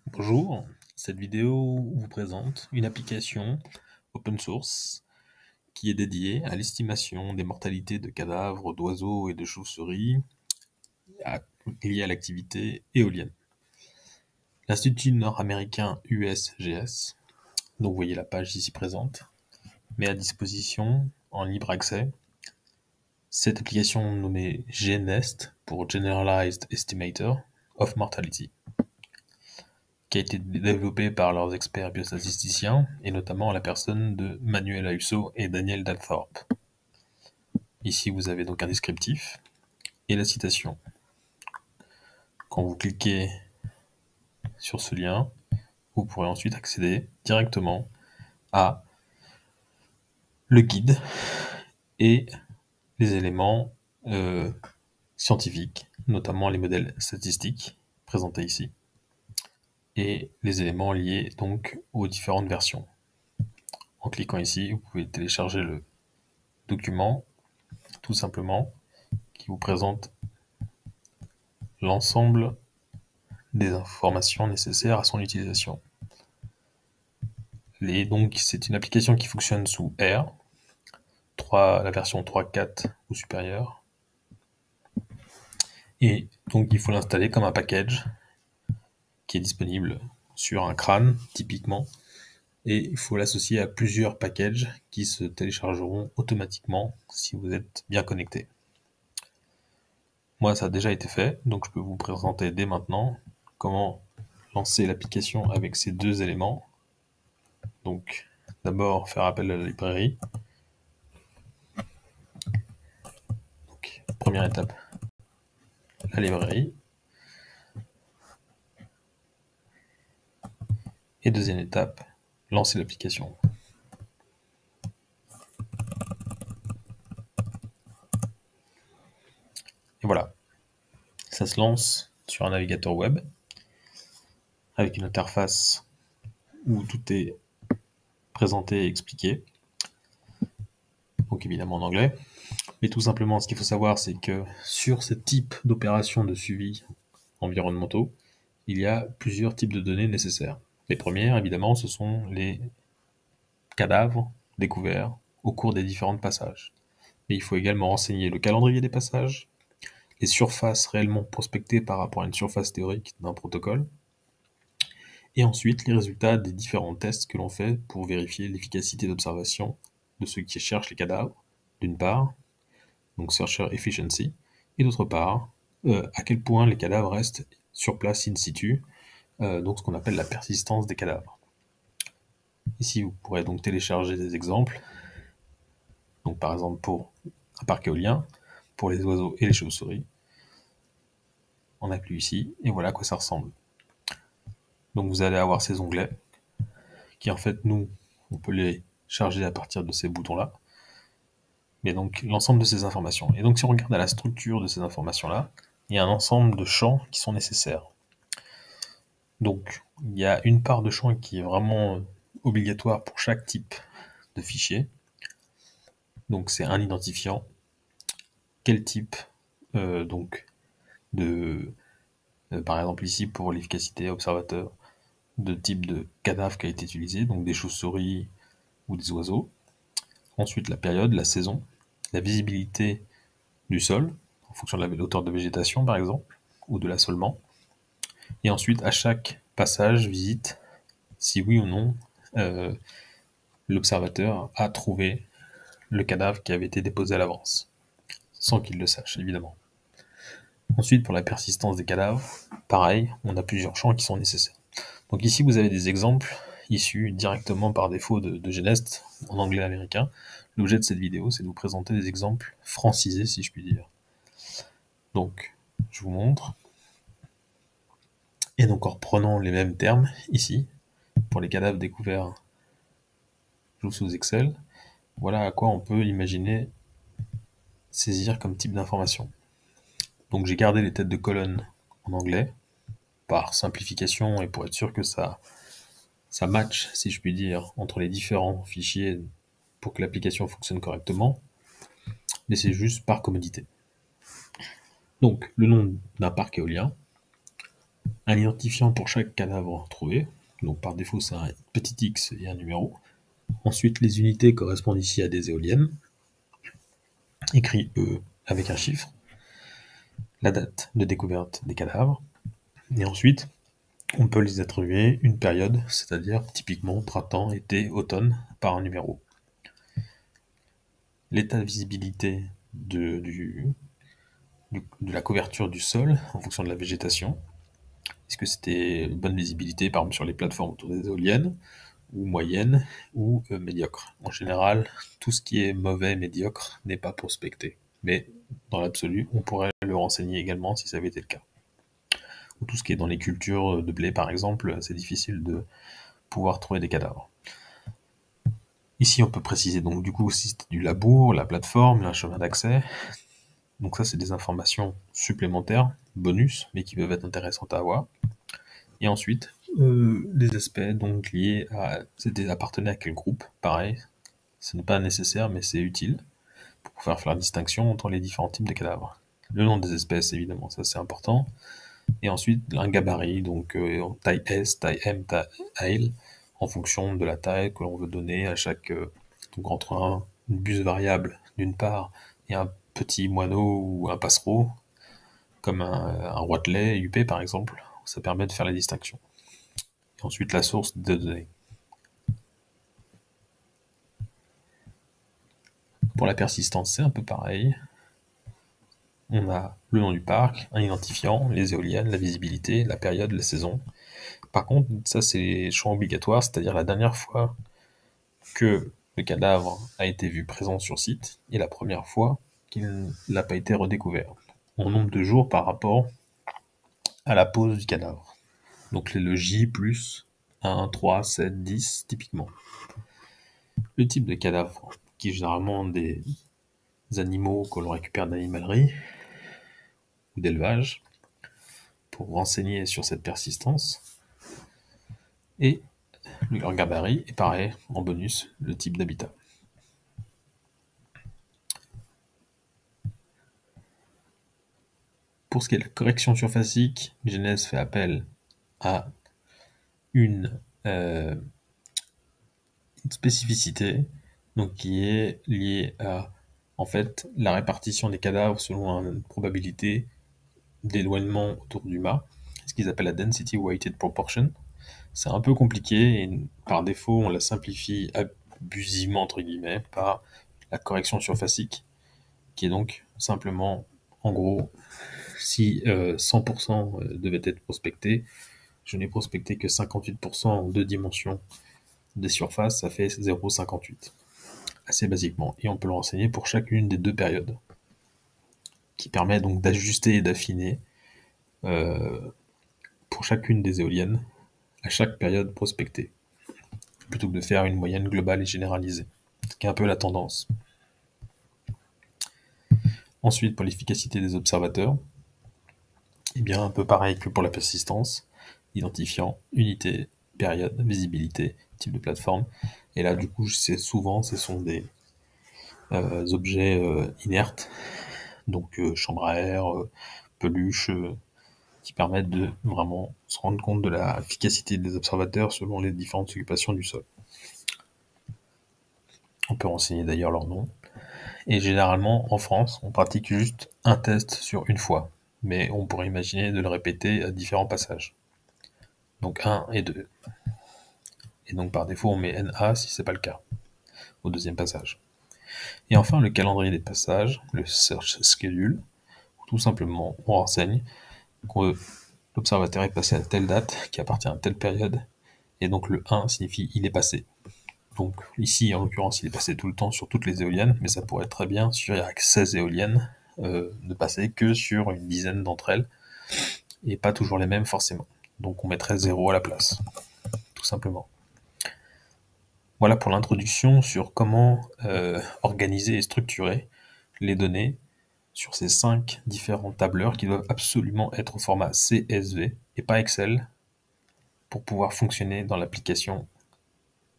Bonjour, cette vidéo vous présente une application open source qui est dédiée à l'estimation des mortalités de cadavres d'oiseaux et de chauves-souris liées à l'activité éolienne. L'Institut nord-américain USGS, donc vous voyez la page ici présente, met à disposition en libre accès cette application nommée GNEST pour Generalized Estimator of Mortality, qui a été développé par leurs experts biostatisticiens, et notamment la personne de Manuel Ayuso et Daniel Dalthorpe. Ici, vous avez donc un descriptif et la citation. Quand vous cliquez sur ce lien, vous pourrez ensuite accéder directement à le guide et les éléments scientifiques, notamment les modèles statistiques présentés ici, et les éléments liés donc aux différentes versions. En cliquant ici, vous pouvez télécharger le document, tout simplement, qui vous présente l'ensemble des informations nécessaires à son utilisation. Et donc, c'est une application qui fonctionne sous R, la version 3.4 ou supérieure. Et donc, il faut l'installer comme un package qui est disponible sur un crâne, typiquement. Et il faut l'associer à plusieurs packages qui se téléchargeront automatiquement si vous êtes bien connecté. Moi, ça a déjà été fait, donc je peux vous présenter dès maintenant comment lancer l'application avec ces deux éléments. Donc, d'abord, faire appel à la librairie. Donc, première étape, la librairie. Et deuxième étape, lancer l'application. Et voilà, ça se lance sur un navigateur web avec une interface où tout est présenté et expliqué. Donc évidemment en anglais. Mais tout simplement, ce qu'il faut savoir, c'est que sur ce type d'opération de suivi environnementaux, il y a plusieurs types de données nécessaires. Les premières, évidemment, ce sont les cadavres découverts au cours des différents passages. Mais il faut également renseigner le calendrier des passages, les surfaces réellement prospectées par rapport à une surface théorique d'un protocole, et ensuite les résultats des différents tests que l'on fait pour vérifier l'efficacité d'observation de ceux qui cherchent les cadavres, d'une part, donc Searcher Efficiency, et d'autre part, à quel point les cadavres restent sur place in situ, donc ce qu'on appelle la persistance des cadavres. Ici, vous pourrez donc télécharger des exemples, donc par exemple pour un parc éolien, pour les oiseaux et les chauves-souris. On appuie ici, et voilà à quoi ça ressemble. Donc vous allez avoir ces onglets, qui en fait, nous, on peut les charger à partir de ces boutons-là, mais donc l'ensemble de ces informations. Et donc si on regarde à la structure de ces informations-là, il y a un ensemble de champs qui sont nécessaires. Donc il y a une part de champ qui est vraiment obligatoire pour chaque type de fichier. Donc c'est un identifiant, quel type donc de par exemple ici pour l'efficacité observateur, de type de cadavre qui a été utilisé, donc des chauves-souris ou des oiseaux. Ensuite la période, la saison, la visibilité du sol, en fonction de la hauteur de végétation par exemple, ou de l'assolement. Et ensuite à chaque passage, visite, si oui ou non l'observateur a trouvé le cadavre qui avait été déposé à l'avance, sans qu'il le sache évidemment. Ensuite, pour la persistance des cadavres, pareil, on a plusieurs champs qui sont nécessaires. Donc ici, vous avez des exemples issus directement par défaut de GNEST, en anglais américain. L'objet de cette vidéo, c'est de vous présenter des exemples francisés, si je puis dire. Donc, je vous montre. Et donc, en reprenant les mêmes termes, ici, pour les cadavres découverts sous Excel, voilà à quoi on peut imaginer saisir comme type d'information. Donc j'ai gardé les têtes de colonne en anglais, par simplification et pour être sûr que ça match, si je puis dire, entre les différents fichiers pour que l'application fonctionne correctement, mais c'est juste par commodité. Donc le nom d'un parc éolien, un identifiant pour chaque cadavre trouvé. Donc par défaut, c'est un petit X et un numéro. Ensuite, les unités correspondent ici à des éoliennes, écrit E avec un chiffre, la date de découverte des cadavres, et ensuite, on peut les attribuer une période, c'est-à-dire typiquement printemps, été, automne, par un numéro. L'état de visibilité de la couverture du sol en fonction de la végétation. Est-ce que c'était bonne visibilité, par exemple sur les plateformes autour des éoliennes, ou moyenne, ou médiocre. En général, tout ce qui est mauvais, médiocre, n'est pas prospecté. Mais dans l'absolu, on pourrait le renseigner également si ça avait été le cas. Ou tout ce qui est dans les cultures de blé, par exemple, c'est difficile de pouvoir trouver des cadavres. Ici, on peut préciser donc du coup si c'était du labour, la plateforme, un chemin d'accès. Donc ça, c'est des informations supplémentaires, bonus, mais qui peuvent être intéressantes à avoir. Et ensuite, les aspects donc liés à c'était appartenait à quel groupe, pareil, ce n'est pas nécessaire, mais c'est utile pour pouvoir faire la distinction entre les différents types de cadavres. Le nom des espèces, évidemment, ça c'est important. Et ensuite, un gabarit, donc taille S, taille M, taille L, en fonction de la taille que l'on veut donner à chaque. Donc entre une buse variable d'une part et un petit moineau ou un passereau, comme un roitelet UP par exemple, ça permet de faire la distinction. Et ensuite, la source de données. Pour la persistance, c'est un peu pareil. On a le nom du parc, un identifiant, les éoliennes, la visibilité, la période, la saison. Par contre, ça c'est champ obligatoire, c'est-à-dire la dernière fois que le cadavre a été vu présent sur site et la première fois qu'il n'a pas été redécouvert. En nombre de jours par rapport à la pose du cadavre. Donc le J plus 1, 3, 7, 10 typiquement. Le type de cadavre, qui est généralement des animaux que l'on récupère d'animalerie ou d'élevage, pour renseigner sur cette persistance. Et leur gabarit, et pareil, en bonus, le type d'habitat. Pour ce qui est de la correction surfacique, Genèse fait appel à une spécificité, donc qui est liée à en fait la répartition des cadavres selon une probabilité d'éloignement autour du mât, ce qu'ils appellent la density weighted proportion. C'est un peu compliqué et par défaut on la simplifie abusivement entre guillemets par la correction surfacique, qui est donc simplement en gros si 100% devait être prospecté, je n'ai prospecté que 58% en deux dimensions des surfaces, ça fait 0,58. Assez basiquement. Et on peut le renseigner pour chacune des deux périodes. Qui permet donc d'ajuster et d'affiner pour chacune des éoliennes à chaque période prospectée. Plutôt que de faire une moyenne globale et généralisée. Ce qui est un peu la tendance. Ensuite, pour l'efficacité des observateurs, eh bien un peu pareil que pour la persistance, identifiant, unité, période, visibilité, type de plateforme. Et là, du coup, souvent, ce sont des objets inertes, donc chambre à air, peluche, qui permettent de vraiment se rendre compte de l'efficacité des observateurs selon les différentes occupations du sol. On peut renseigner d'ailleurs leur nom. Et généralement, en France, on pratique juste un test sur une fois, mais on pourrait imaginer de le répéter à différents passages. Donc 1 et 2. Et donc par défaut, on met NA si c'est pas le cas, au deuxième passage. Et enfin, le calendrier des passages, le search schedule, où tout simplement on renseigne que l'observateur est passé à telle date, qui appartient à telle période, et donc le 1 signifie il est passé. Donc ici, en l'occurrence, il est passé tout le temps sur toutes les éoliennes, mais ça pourrait être très bien sur 16 éoliennes, ne passer que sur une dizaine d'entre elles, et pas toujours les mêmes forcément. Donc on mettrait 0 à la place, tout simplement. Voilà pour l'introduction sur comment organiser et structurer les données sur ces 5 différents tableurs qui doivent absolument être au format CSV et pas Excel pour pouvoir fonctionner dans l'application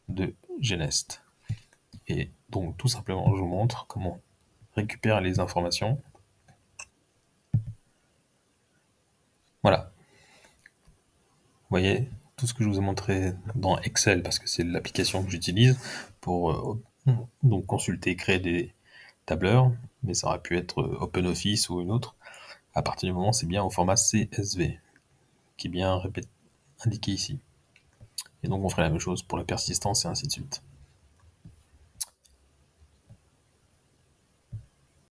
de Genest. Et donc tout simplement je vous montre comment récupérer les informations. Voilà. voyez, tout ce que je vous ai montré dans Excel, parce que c'est l'application que j'utilise pour donc consulter, créer des tableurs, mais ça aurait pu être OpenOffice ou une autre. À partir du moment où c'est bien au format CSV, qui est bien indiqué ici. Et donc on ferait la même chose pour la persistance et ainsi de suite.